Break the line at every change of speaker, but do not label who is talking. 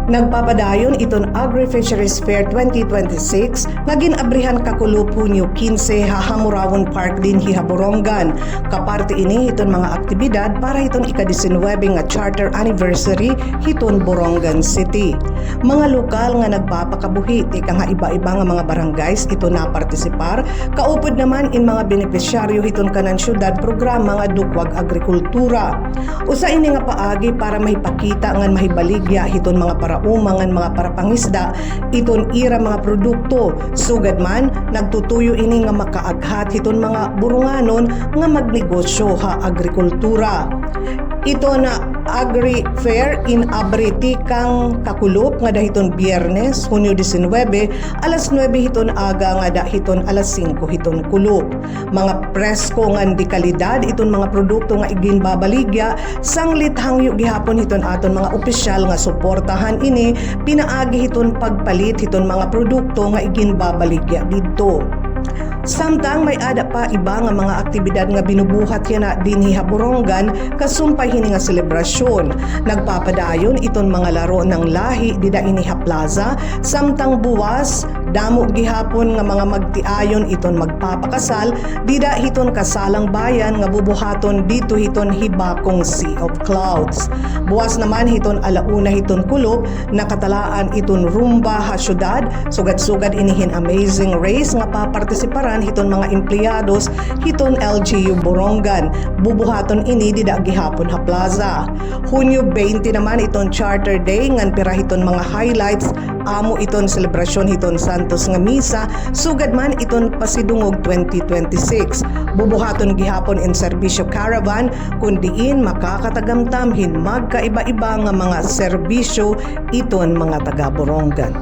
Nagpapadayon iton Agri-Fisheries Fair 2026 nga ginabrihan kakulo Hunyo 15 Hahamurawon Park din Hihaborongan. Kaparte ini iton mga aktibidad para iton ika-19 nga charter anniversary hiton Borongan City. Mga lokal nga nagpapakabuhi ika nga iba-iba nga mga barangays ito na partisipar, kaupod naman in mga benepisyaryo hiton kanan syudad programa nga dukwag agrikultura. Usa ini nga paagi para mahipakita ngan mahibaligya hiton mga paraumangan mga parapangisda iton ira mga produkto. Sugad man nagtutuyo ini nga makaaghat hiton mga burunganon nga magnegosyo ha agrikultura. Ito na Agri Fair in Abriti kang kakulop nga dahiton Biyernes, Hunyo 19, alas 9 hiton aga nga dahiton alas 5 hiton kulop. Mga presko nga di kalidad iton mga produkto nga igin babaligya sanglit hangyo gihapon hiton aton mga opisyal nga suportahan ini pinaagi hiton pagpalit hiton mga produkto nga igin babaligya didto. Samtang may ada pa iba nga mga aktibidad nga binubuhat yan na din Hihaborongan kasumpay hini nga selebrasyon. Nagpapadayon iton mga laro ng lahi dida iniha plaza, samtang buwas damo gihapon nga mga magtiayon iton magpapakasal dida hiton kasalang bayan nga bubuhaton dito hiton Hibakong Sea of Clouds. Buwas naman hiton alauna hiton kulop nakatalaan iton rumba ha syudad, sugad-sugad inihin amazing race nga papartisiparan hiton mga empleyados hiton LGU Borongan. Bubuhaton ini dida gihapon ha plaza. Hunyo 20 naman iton Charter Day ngan pira hiton mga highlights amo iton selebrasyon hiton Santos nga misa, sugad man iton Pasidungog 2026. Bubuhaton gihapon in serbisyo caravan kundiin makakatagamtam hin magkaiba-iba nga mga serbisyo iton mga taga Borongan.